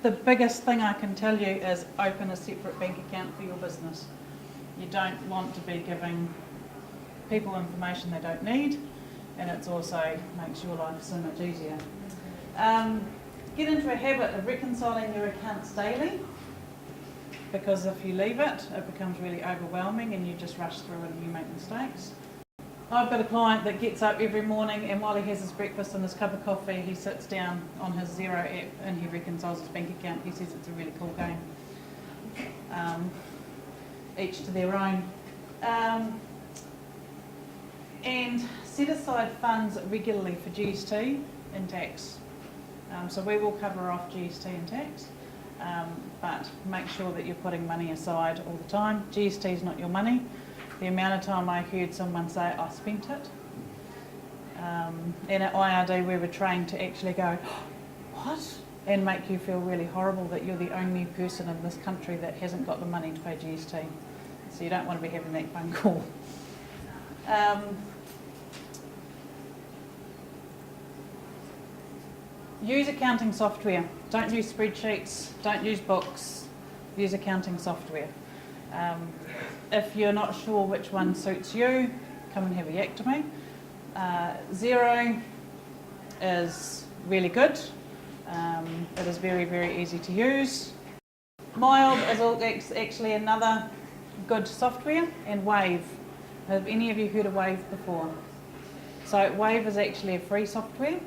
the biggest thing I can tell you is open a separate bank account for your business. You don't want to be giving people information they don't need, and it also makes your life so much easier. Get into a habit of reconciling your accounts daily, because if you leave it, it becomes really overwhelming and you just rush through and you make mistakes. I've got a client that gets up every morning, and while he has his breakfast and his cup of coffee, he sits down on his Xero app and he reconciles his bank account. He says it's a really cool game. Each to their own. And set aside funds regularly for GST and tax. So we will cover off GST and tax, but make sure that you're putting money aside all the time. GST is not your money. The amount of time I heard someone say, I spent it. And at IRD we were trained to actually go, what? And make you feel really horrible that you're the only person in this country that hasn't got the money to pay GST. So you don't want to be having that phone call. Use accounting software. Don't use spreadsheets, don't use books, use accounting software. If you're not sure which one suits you, come and have a yak to me. Xero is really good. It is very, very easy to use. Mild is actually another good software, and Wave. Have any of you heard of Wave before? So Wave is actually a free software.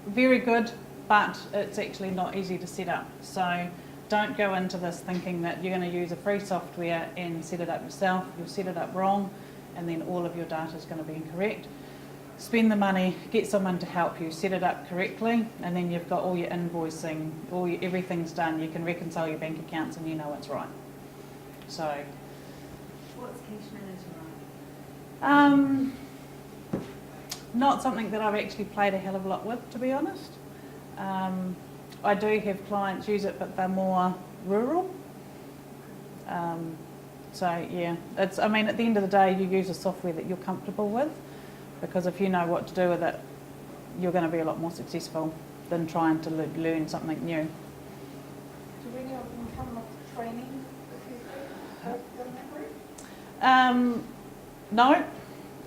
Very good, but it's actually not easy to set up. So don't go into this thinking that you're going to use a free software and set it up yourself. You'll set it up wrong, and then all of your data is going to be incorrect. Spend the money, get someone to help you, set it up correctly, and then you've got all your invoicing, everything's done. You can reconcile your bank accounts and you know it's right. So, what's cash manager like? Not something that I've actually played a hell of a lot with, to be honest. I do have clients use it, but they're more rural. So yeah, I mean, at the end of the day, you use a software that you're comfortable with, because if you know what to do with it, you're going to be a lot more successful than trying to learn something new. Do any of them come with training if you have done that route? No,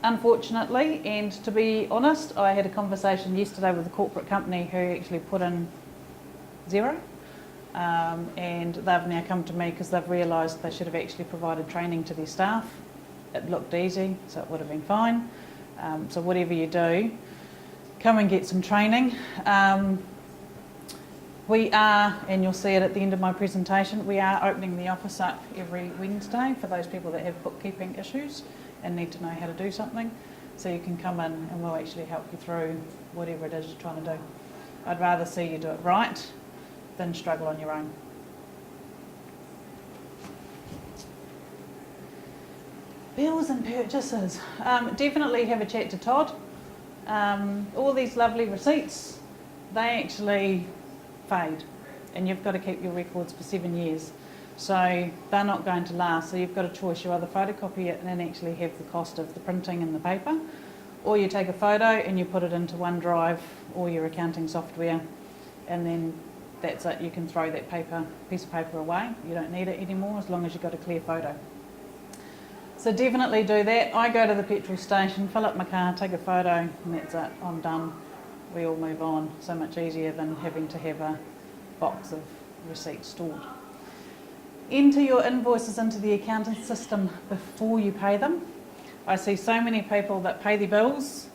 unfortunately, and to be honest, I had a conversation yesterday with a corporate company who actually put in Xero, and they've now come to me because they've realised they should have actually provided training to their staff. It looked easy, so it would have been fine. So whatever you do, come and get some training. We are, and you'll see it at the end of my presentation, we are opening the office up every Wednesday for those people that have bookkeeping issues and need to know how to do something. So you can come in and we'll actually help you through whatever it is you're trying to do. I'd rather see you do it right than struggle on your own. Bills and purchases. Definitely have a chat to Todd. All these lovely receipts, they actually fade, and you've got to keep your records for 7 years. So they're not going to last. So you've got a choice. You either photocopy it and then actually have the cost of the printing and the paper, or you take a photo and you put it into OneDrive or your accounting software, and then that's it. You can throw that piece of paper away. You don't need it anymore as long as you've got a clear photo. So definitely do that. I go to the petrol station, fill up my car, take a photo, and that's it. I'm done. We all move on. So much easier than having to have a box of receipts stored. Enter your invoices into the accounting system before you pay them. I see so many people that pay their bills,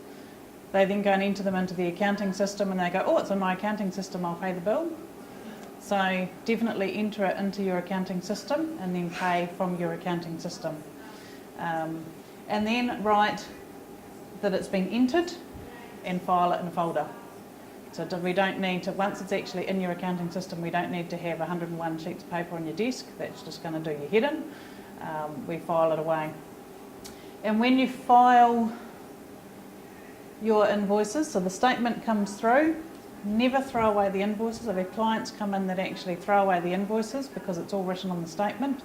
they then go and enter them into the accounting system and they go, oh, it's in my accounting system, I'll pay the bill. So definitely enter it into your accounting system and then pay from your accounting system. And then write that it's been entered and file it in a folder. So we don't need to, once it's actually in your accounting system, we don't need to have 101 sheets of paper on your desk. That's just going to do your head in. We file it away. And when you file your invoices, so the statement comes through, never throw away the invoices. I've had clients come in that actually throw away the invoices because it's all written on the statement.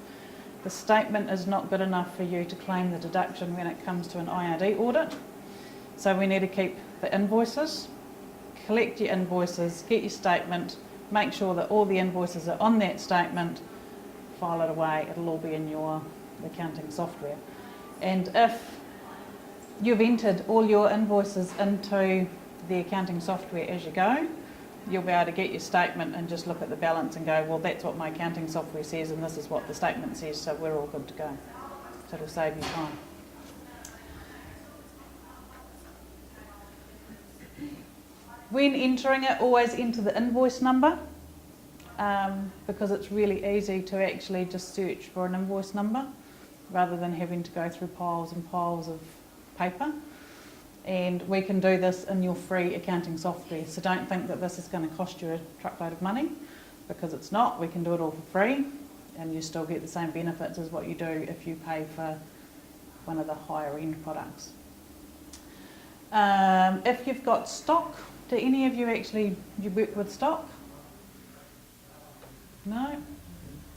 The statement is not good enough for you to claim the deduction when it comes to an IRD audit. So we need to keep the invoices collect your invoices, get your statement, make sure that all the invoices are on that statement, file it away, it'll all be in your accounting software. And if you've entered all your invoices into the accounting software as you go, you'll be able to get your statement and just look at the balance and go, well, that's what my accounting software says and this is what the statement says, so we're all good to go. So it'll save you time. When entering it, always enter the invoice number, because it's really easy to actually just search for an invoice number rather than having to go through piles and piles of paper. And we can do this in your free accounting software, so don't think that this is going to cost you a truckload of money, because it's not. We can do it all for free and you still get the same benefits as what you do if you pay for one of the higher end products. If you've got stock, do any of you actually work with stock? No?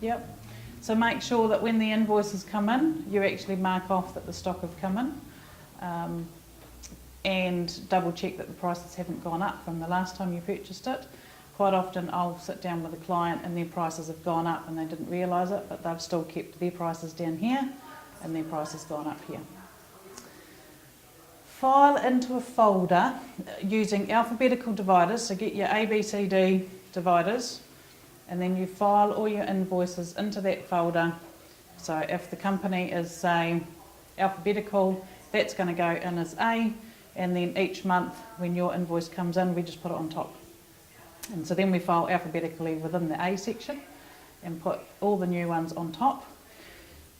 Yep. So make sure that when the invoices come in, you actually mark off that the stock have come in, and double check that the prices haven't gone up from the last time you purchased it. Quite often I'll sit down with a client and their prices have gone up and they didn't realise it, but they've still kept their prices down here and their prices gone up here. File into a folder using alphabetical dividers, so get your A, B, C, D dividers, and then you file all your invoices into that folder. So if the company is, say, alphabetical, that's going to go in as A, and then each month when your invoice comes in, we just put it on top. And so then we file alphabetically within the A section and put all the new ones on top.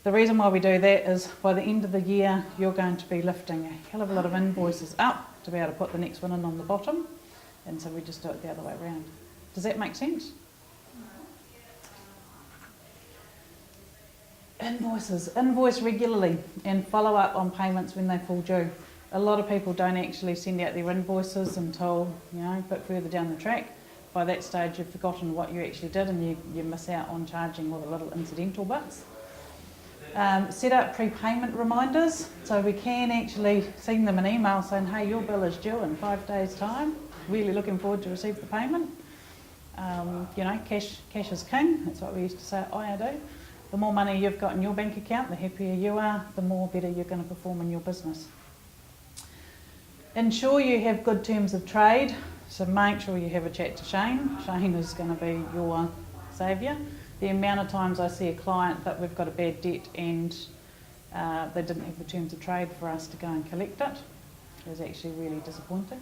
The reason why we do that is by the end of the year, you're going to be lifting a hell of a lot of invoices up to be able to put the next one in on the bottom. And so we just do it the other way around. Does that make sense? Invoices. Invoice regularly and follow up on payments when they fall due. A lot of people don't actually send out their invoices until, a bit further down the track. By that stage, you've forgotten what you actually did and you miss out on charging all the little incidental bits. Set up prepayment reminders, so we can actually send them an email saying, hey, your bill is due in 5 days' time. Really looking forward to receive the payment. Cash is king. That's what we used to say at IRD. The more money you've got in your bank account, the happier you are, the more better you're going to perform in your business. Ensure you have good terms of trade, so make sure you have a chat to Shane. Shane is going to be your saviour. The amount of times I see a client that we've got a bad debt and they didn't have the terms of trade for us to go and collect it is actually really disappointing.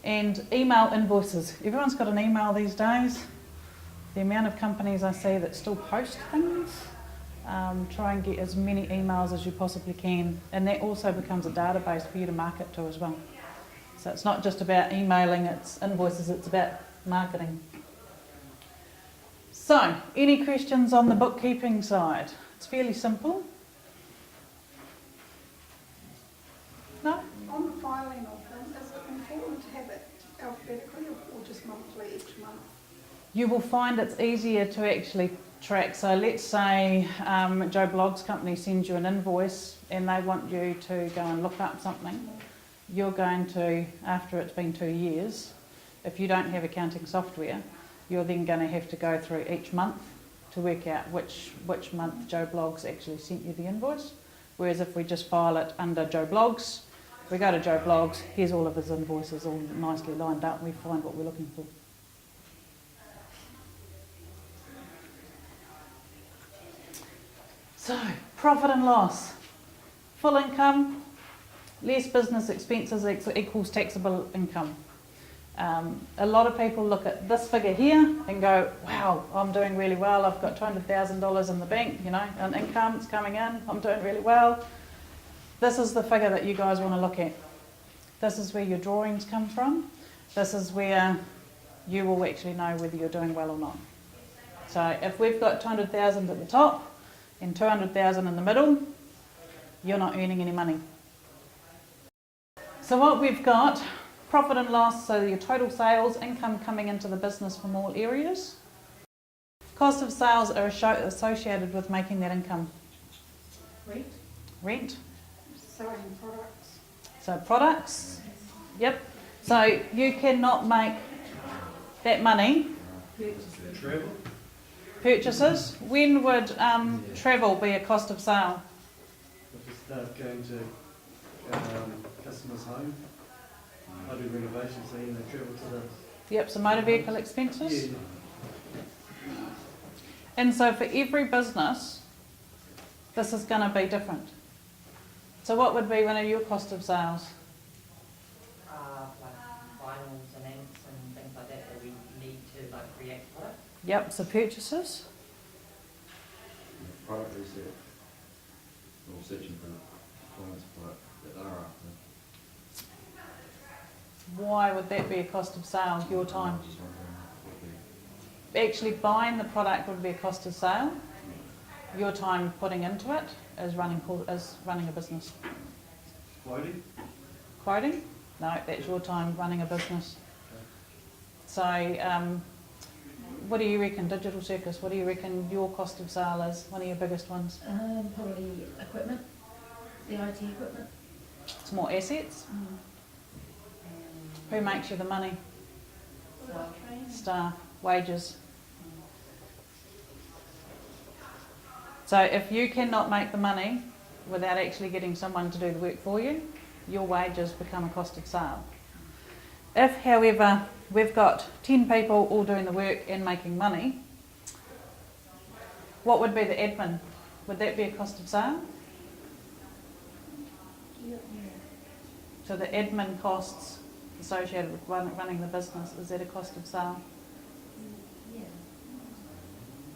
And email invoices. Everyone's got an email these days. The amount of companies I see that still post things, try and get as many emails as you possibly can, and that also becomes a database for you to market to as well. So it's not just about emailing, it's invoices, it's about marketing. So, any questions on the bookkeeping side? It's fairly simple. No? On the filing of them, is it important to have it alphabetically or just monthly each month? You will find it's easier to actually track. So let's say Joe Blogg's company sends you an invoice and they want you to go and look up something. You're going to, after it's been 2 years, if you don't have accounting software, you're then going to have to go through each month to work out which month Joe Blogs actually sent you the invoice. Whereas if we just file it under Joe Blogs, we go to Joe Blogs, here's all of his invoices all nicely lined up, and we find what we're looking for. So, profit and loss. Full income, less business expenses equals taxable income. A lot of people look at this figure here and go, wow, I'm doing really well, I've got $200,000 in the bank, and income, it's coming in, I'm doing really well. This is the figure that you guys want to look at. This is where your drawings come from. This is where you will actually know whether you're doing well or not. So if we've got 200,000 at the top and 200,000 in the middle, you're not earning any money. So what we've got, profit and loss, so your total sales, income coming into the business from all areas. Cost of sales are associated with making that income. Rent. Selling products. So products, yep. So you cannot make that money. Travel? Purchases. When would travel be a cost of sale? If you start going to customers' home, I do renovations, so they travel to the... Yep, so motor vehicle expenses. Yeah. And so for every business, this is going to be different. So what would be one of your cost of sales? Like finals and inks and things like that we need to create product. Yep, so purchases. Product research, or searching for performance product that they're after. Why would that be a cost of sale, your time? Just wondering what Actually buying the product would be a cost of sale. Your time putting into it is running a business. Quoting? Quoting? No, that's your time running a business. So what do you reckon, Digital Circus, what do you reckon your cost of sale is, one of your biggest ones? Probably equipment, the IT equipment. It's more assets. Who makes you the money? Staff, wages. So if you cannot make the money without actually getting someone to do the work for you, your wages become a cost of sale. If, however, we've got 10 people all doing the work and making money, what would be the admin? Would that be a cost of sale? So the admin costs associated with running the business, is that a cost of sale? Yeah.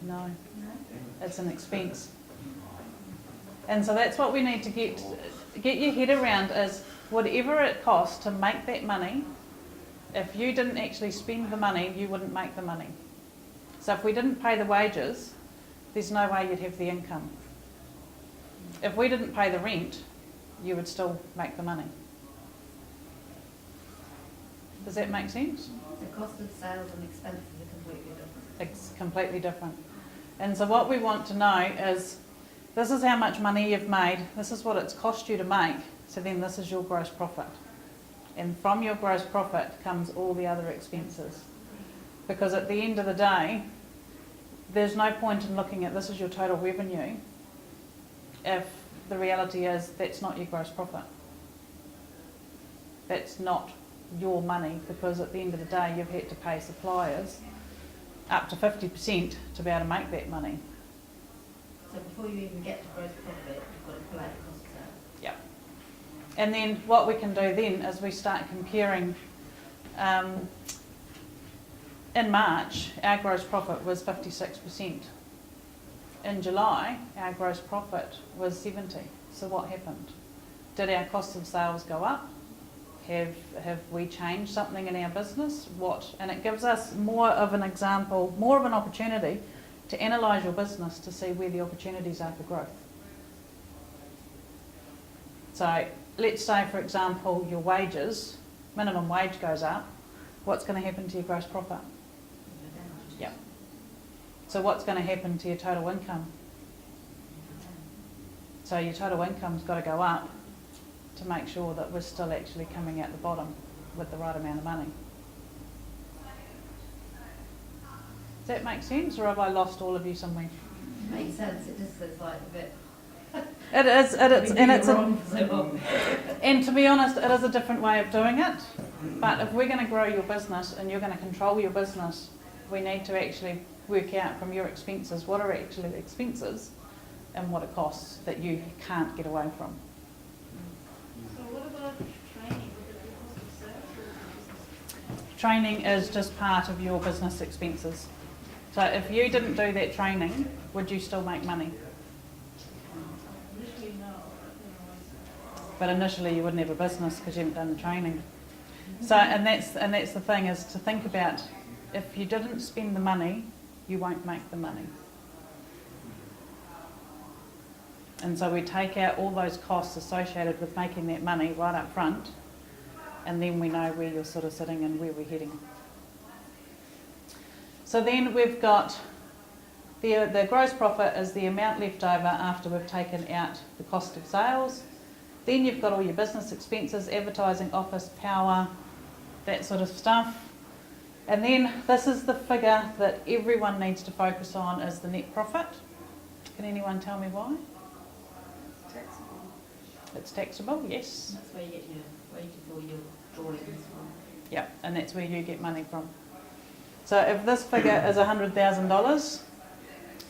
No, it's an expense. And so that's what we need to get your head around is whatever it costs to make that money, if you didn't actually spend the money, you wouldn't make the money. So if we didn't pay the wages, there's no way you'd have the income. If we didn't pay the rent, you would still make the money. Does that make sense? The cost of sales and expenses are completely different. It's completely different. And so what we want to know is, this is how much money you've made, this is what it's cost you to make, so then this is your gross profit. And from your gross profit comes all the other expenses. Because at the end of the day, there's no point in looking at this is your total revenue if the reality is that's not your gross profit. That's not your money, because at the end of the day you've had to pay suppliers up to 50% to be able to make that money. So before you even get to gross profit, you've got to pull out the cost of sales. Yep. And then what we can do then is we start comparing. In March, our gross profit was 56%. In July, our gross profit was 70%. So what happened? Did our cost of sales go up? Have we changed something in our business? What? And it gives us more of an example, more of an opportunity to analyse your business to see where the opportunities are for growth. So let's say, for example, your wages, minimum wage goes up. What's going to happen to your gross profit? Yeah. So what's going to happen to your total income? So your total income's got to go up to make sure that we're still actually coming out the bottom with the right amount of money. Does that make sense, or have I lost all of you somewhere? Makes sense, it just is like a bit... It is, and it's wrong for so long. and to be honest, it is a different way of doing it. But if we're going to grow your business and you're going to control your business, we need to actually work out from your expenses what are actually the expenses and what it costs that you can't get away from. So what about training? Would it be cost of sales or business? Training is just part of your business expenses. So if you didn't do that training, would you still make money? Initially, no. But initially you wouldn't have a business because you haven't done the training. So and that's the thing, is to think about, if you didn't spend the money, you won't make the money. And so we take out all those costs associated with making that money right up front, and then we know where you're sort of sitting and where we're heading. So then we've got the gross profit is the amount left over after we've taken out the cost of sales. Then you've got all your business expenses, advertising, office, power, that sort of stuff. And then this is the figure that everyone needs to focus on, is the net profit. Can anyone tell me why? Taxable. It's taxable, yes. That's where you get your wages or your drawings from. Yep, and that's where you get money from. So if this figure is $100,000,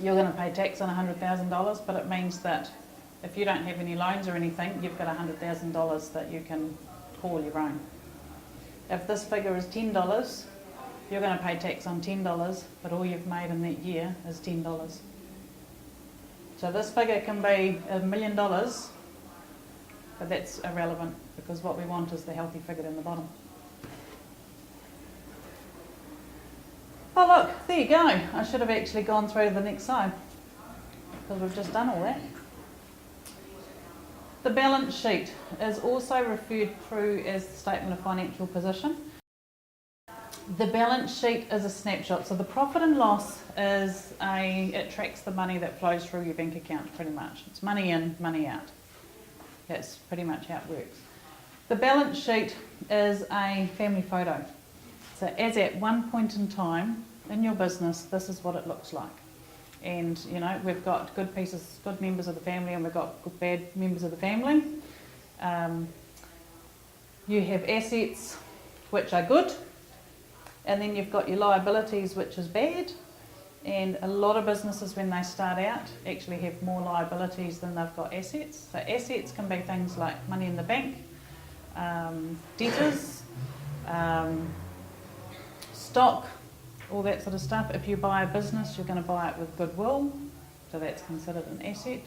you're going to pay tax on $100,000, but it means that if you don't have any loans or anything, you've got $100,000 that you can call your own. If this figure is $10, you're going to pay tax on $10, but all you've made in that year is $10. So this figure can be $1 million, but that's irrelevant because what we want is the healthy figure in the bottom. Oh look, there you go. I should have actually gone through to the next slide because we've just done all that. The balance sheet is also referred through as the statement of financial position. The balance sheet is a snapshot. So the profit and loss is it tracks the money that flows through your bank account pretty much. It's money in, money out. That's pretty much how it works. The balance sheet is a family photo. So as at one point in time in your business, this is what it looks like. And you know, we've got good members of the family, and we've got good, bad members of the family. You have assets which are good, and then you've got your liabilities, which is bad. And a lot of businesses, when they start out, actually have more liabilities than they've got assets. So assets can be things like money in the bank, debtors, stock, all that sort of stuff. If you buy a business, you're going to buy it with goodwill, so that's considered an asset.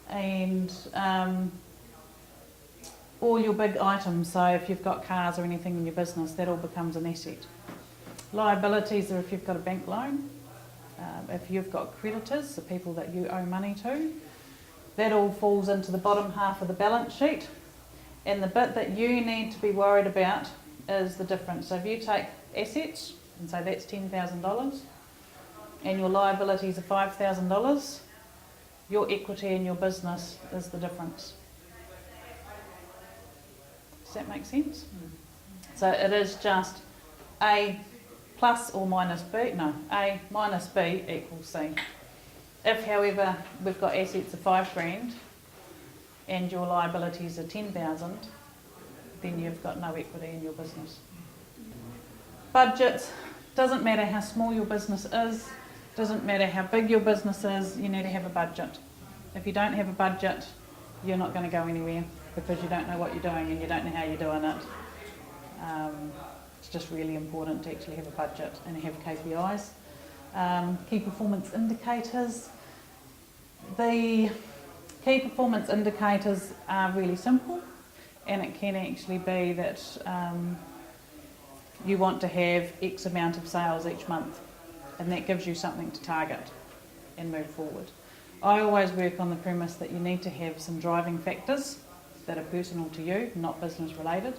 And all your big items, so if you've got cars or anything in your business, that all becomes an asset. Liabilities are if you've got a bank loan, if you've got creditors, the people that you owe money to, that all falls into the bottom half of the balance sheet. And the bit that you need to be worried about is the difference. So if you take assets and say that's $10,000 and your liabilities are $5,000, your equity in your business is the difference. Does that make sense? So it is just A plus or minus B, no, A minus B equals C. If, however, we've got assets of $5,000 and your liabilities are $10,000, then you've got no equity in your business. Budgets, doesn't matter how small your business is, doesn't matter how big your business is, you need to have a budget. If you don't have a budget, you're not going to go anywhere because you don't know what you're doing and you don't know how you're doing it. It's just really important to actually have a budget and have KPIs. Key performance indicators. The key performance indicators are really simple, and it can actually be that you want to have X amount of sales each month, and that gives you something to target and move forward. I always work on the premise that you need to have some driving factors that are personal to you, not business related,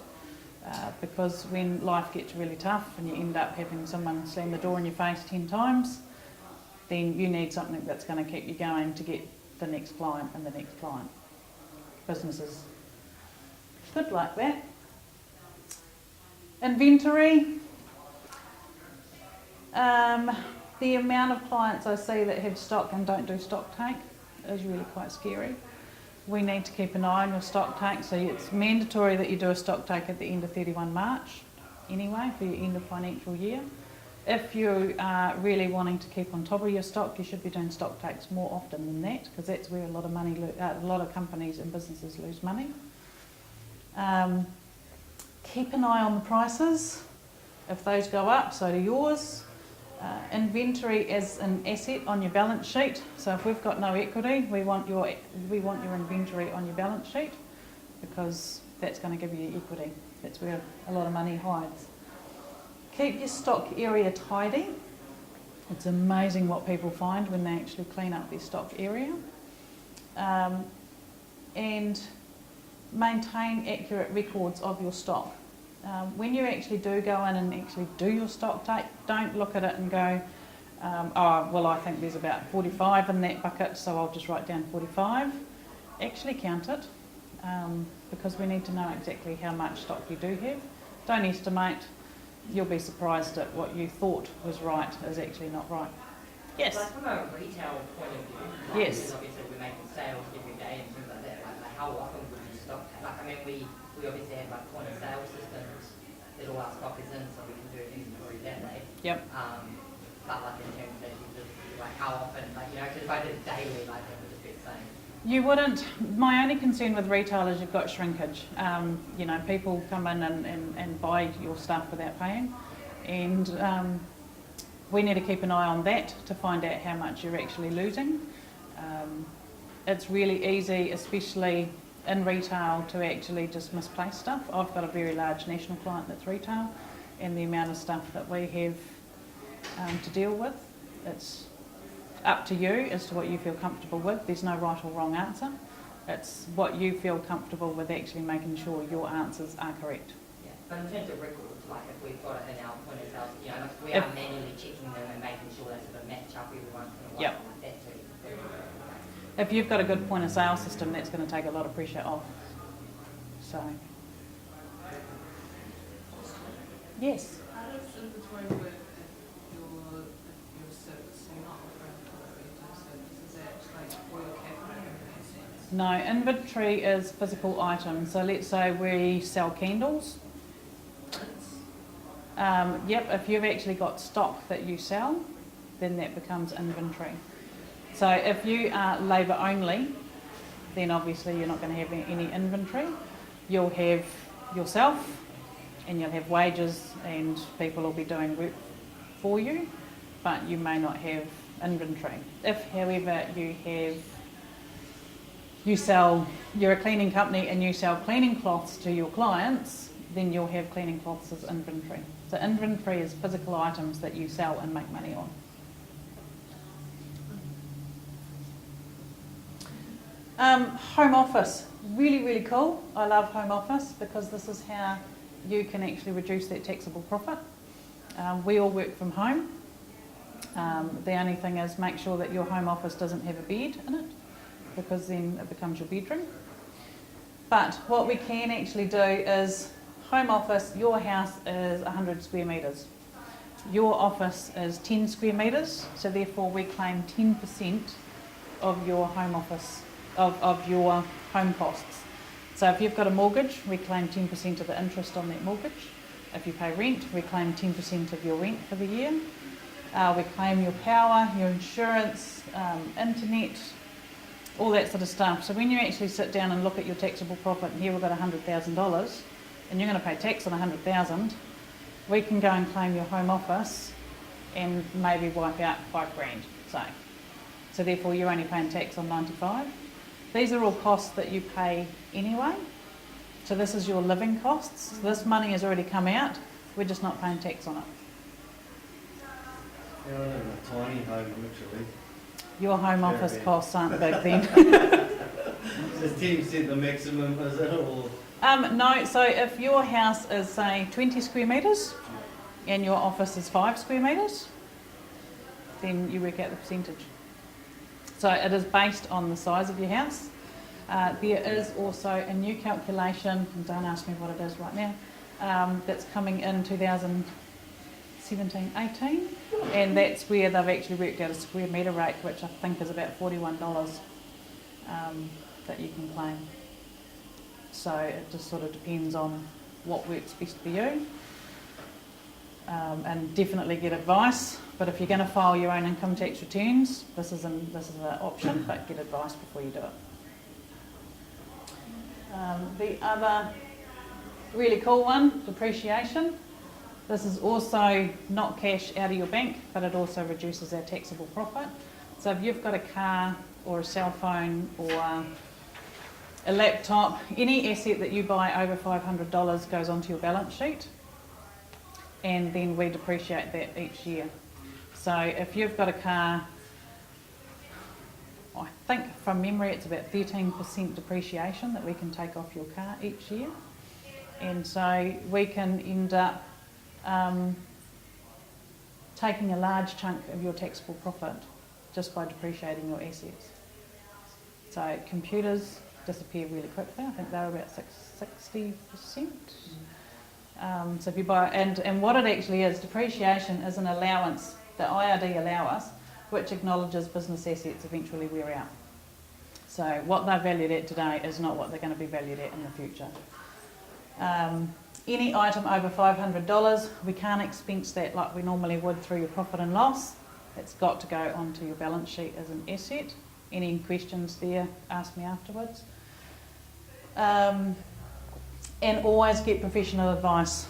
because when life gets really tough and you end up having someone slam the door in your face 10 times, then you need something that's going to keep you going to get the next client and the next client. Business is good like that. Inventory. The amount of clients I see that have stock and don't do Stocktake is really quite scary. We need to keep an eye on your Stocktake, so it's mandatory that you do a Stocktake at the end of 31 March anyway for your end of financial year. If you are really wanting to keep on top of your stock, you should be doing Stocktakes more often than that, because that's where a lot of companies and businesses lose money. Keep an eye on the prices. If those go up, so do yours. Inventory as an asset on your balance sheet. So if we've got no equity, we want your inventory on your balance sheet, because that's going to give you equity. That's where a lot of money hides. Keep your stock area tidy. It's amazing what people find when they actually clean up their stock area. And maintain accurate records of your stock. When you actually do go in and actually do your Stocktake, don't look at it and go, oh, well, I think there's about 45 in that bucket, so I'll just write down 45. Actually count it, because we need to know exactly how much stock you do have. Don't estimate. You'll be surprised at what you thought was right is actually not right. Yes. Like from a retail point of view, like, Yes. because obviously we're making sales every day and things like that, like how often would you stock? Like, I mean, we obviously have like point of sale systems that all our stock is in, so we can do inventory that way. Yep. But like in terms of just like how often, like, you know, because if I did it daily, like it would just be the same. You wouldn't. My only concern with retail is you've got shrinkage. You know, people come in and buy your stuff without paying, and we need to keep an eye on that to find out how much you're actually losing. It's really easy, especially in retail, to actually just misplace stuff. I've got a very large national client that's retail, and the amount of stuff that we have to deal with, it's up to you as to what you feel comfortable with. There's no right or wrong answer. It's what you feel comfortable with actually making sure your answers are correct. Yeah, but in terms of records, like if we've got it in our point of sale, you know, like we are manually checking them and making sure they sort of match up every once in a while, Yep. like that too. If you've got a good point of sale system, that's going to take a lot of pressure off. So, yes. How does inventory work if you're servicing not offering for retail service? Is that like for your capital in that sense? No, inventory is physical items. So let's say we sell candles. Yep, if you've actually got stock that you sell, then that becomes inventory. So if you are labour only, then obviously you're not going to have any inventory. You'll have yourself and you'll have wages and people will be doing work for you, but you may not have inventory. If, however, you're a cleaning company and you sell cleaning cloths to your clients, then you'll have cleaning cloths as inventory. So inventory is physical items that you sell and make money on. Home office, really cool. I love home office because this is how you can actually reduce that taxable profit. We all work from home. The only thing is make sure that your home office doesn't have a bed in it, because then it becomes your bedroom. But what we can actually do is, home office, your house is 100 square metres. Your office is 10 square metres, so therefore we claim 10% of your home office, of your home costs. So if you've got a mortgage, we claim 10% of the interest on that mortgage. If you pay rent, we claim 10% of your rent for the year. We claim your power, your insurance, internet, all that sort of stuff. So when you actually sit down and look at your taxable profit, and here we've got $100,000, and you're going to pay tax on $100,000, we can go and claim your home office and maybe wipe out $5,000, say. So therefore you're only paying tax on 95. These are all costs that you pay anyway. So this is your living costs. So this money has already come out. We're just not paying tax on it. Yeah, I live in a tiny home, literally. Your home office costs aren't big then. Is 10% the maximum, is it, or? No, so if your house is, say, 20 square metres and your office is 5 square metres, then you work out the percentage. So it is based on the size of your house. There is also a new calculation, and don't ask me what it is right now, that's coming in 2017-18, and that's where they've actually worked out a square metre rate, which I think is about $41 that you can claim. So it just sort of depends on what works best for you. And definitely get advice, but if you're going to file your own income tax returns, this is an option, but get advice before you do it. The other really cool one, depreciation. This is also not cash out of your bank, but it also reduces our taxable profit. So if you've got a car or a cell phone or a laptop, any asset that you buy over $500 goes onto your balance sheet, and then we depreciate that each year. So if you've got a car, I think from memory it's about 13% depreciation that we can take off your car each year. And so we can end up taking a large chunk of your taxable profit just by depreciating your assets. So computers disappear really quickly. I think they're about 60%. So if you buy, and what it actually is, depreciation is an allowance that IRD allow us, which acknowledges business assets eventually wear out. So what they're valued at today is not what they're going to be valued at in the future. Any item over $500, we can't expense that like we normally would through your profit and loss. It's got to go onto your balance sheet as an asset. Any questions there, ask me afterwards. And always get professional advice.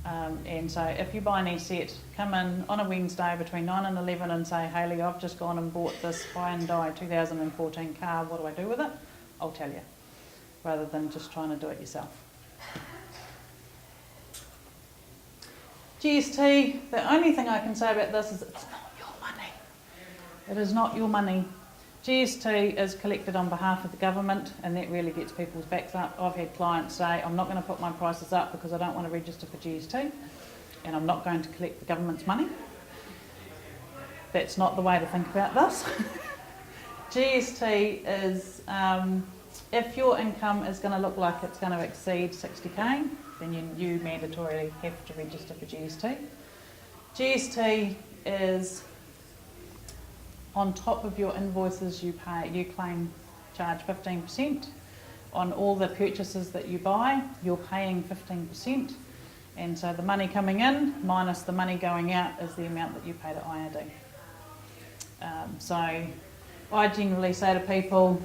And so if you buy an asset, come in on a Wednesday between 9 and 11 and say, Haylee, I've just gone and bought this Hyundai 2014 car, what do I do with it? I'll tell you, rather than just trying to do it yourself. GST, the only thing I can say about this is it's not your money. It is not your money. GST is collected on behalf of the government, and that really gets people's backs up. I've had clients say, I'm not going to put my prices up because I don't want to register for GST, and I'm not going to collect the government's money. That's not the way to think about this. GST is, if your income is going to look like it's going to exceed 60k, then you mandatorily have to register for GST. GST is on top of your invoices you charge 15%. On all the purchases that you buy, you're paying 15%. And so the money coming in minus the money going out is the amount that you pay to IRD. So I generally say to people,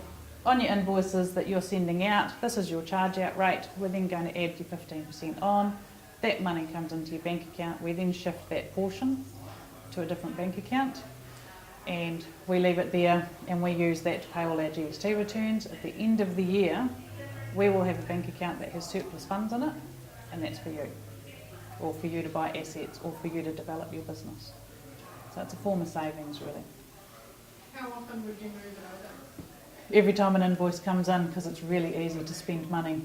on your invoices that you're sending out, this is your charge out rate. We're then going to add your 15% on. That money comes into your bank account. We then shift that portion to a different bank account, and we leave it there, and we use that to pay all our GST returns. At the end of the year, we will have a bank account that has surplus funds in it, and that's for you, or for you to buy assets, or for you to develop your business. So it's a form of savings, really. How often would you move it over? Every time an invoice comes in, because it's really easy to spend money.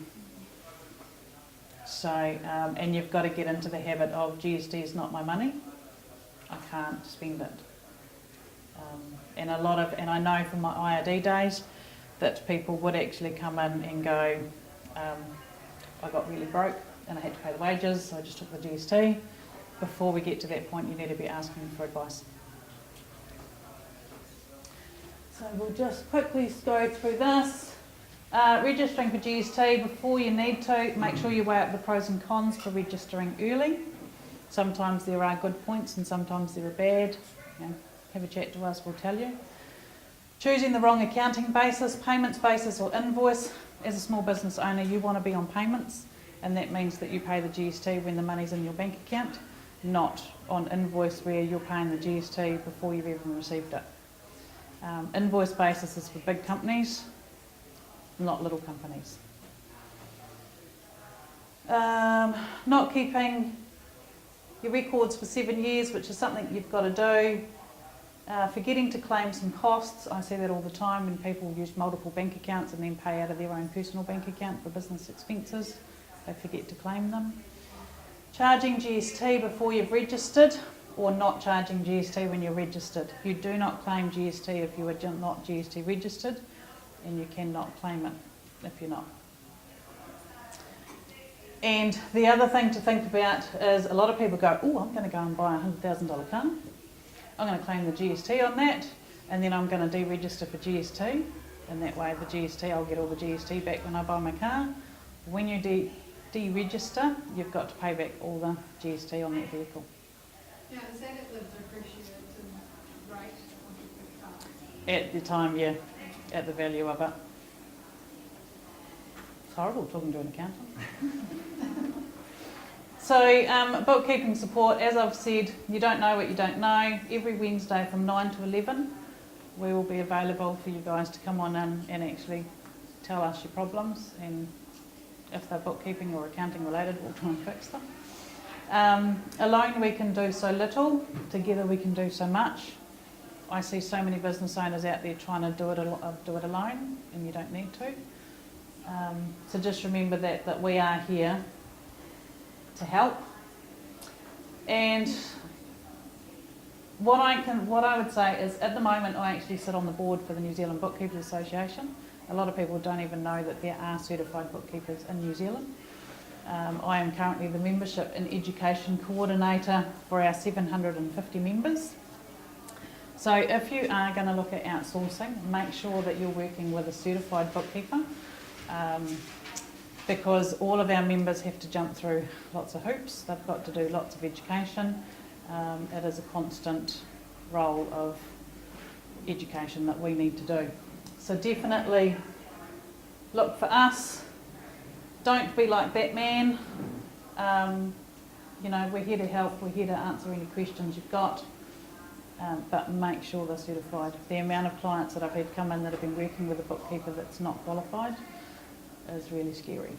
So, and you've got to get into the habit of GST is not my money, I can't spend it. And I know from my IRD days that people would actually come in and go, I got really broke and I had to pay the wages, so I just took the GST. Before we get to that point, you need to be asking for advice. So we'll just quickly go through this. Registering for GST, before you need to, make sure you weigh up the pros and cons for registering early. Sometimes there are good points and sometimes there are bad. You know, have a chat to us, we'll tell you. Choosing the wrong accounting basis, payments basis or invoice. As a small business owner, you want to be on payments, and that means that you pay the GST when the money's in your bank account, not on invoice where you're paying the GST before you've even received it. Invoice basis is for big companies, not little companies. Not keeping your records for 7 years, which is something you've got to do. Forgetting to claim some costs. I see that all the time when people use multiple bank accounts and then pay out of their own personal bank account for business expenses. They forget to claim them. Charging GST before you've registered, or not charging GST when you're registered. You do not claim GST if you are not GST registered, and you cannot claim it if you're not. And the other thing to think about is a lot of people go, oh, I'm going to go and buy a $100,000 car. I'm going to claim the GST on that, and then I'm going to deregister for GST, and that way the GST, I'll get all the GST back when I buy my car. When you deregister, you've got to pay back all the GST on that vehicle. Yeah, is that at the depreciated rate of the car? At the time, yeah, at the value of it. It's horrible talking to an accountant. So, bookkeeping support, as I've said, you don't know what you don't know. Every Wednesday from 9 to 11, we will be available for you guys to come on in and actually tell us your problems, and if they're bookkeeping or accounting related, we'll try and fix them. Alone we can do so little, together we can do so much. I see so many business owners out there trying to do it alone, and you don't need to. So just remember that we are here to help. And what I would say is, at the moment I actually sit on the board for the New Zealand Bookkeepers Association. A lot of people don't even know that there are certified bookkeepers in New Zealand. I am currently the Membership and Education Coordinator for our 750 members. So if you are going to look at outsourcing, make sure that you're working with a certified bookkeeper, because all of our members have to jump through lots of hoops. They've got to do lots of education. It is a constant role of education that we need to do. So definitely look for us. Don't be like Batman. You know, we're here to help. We're here to answer any questions you've got. But make sure they're certified. The amount of clients that I've had come in that have been working with a bookkeeper that's not qualified is really scary.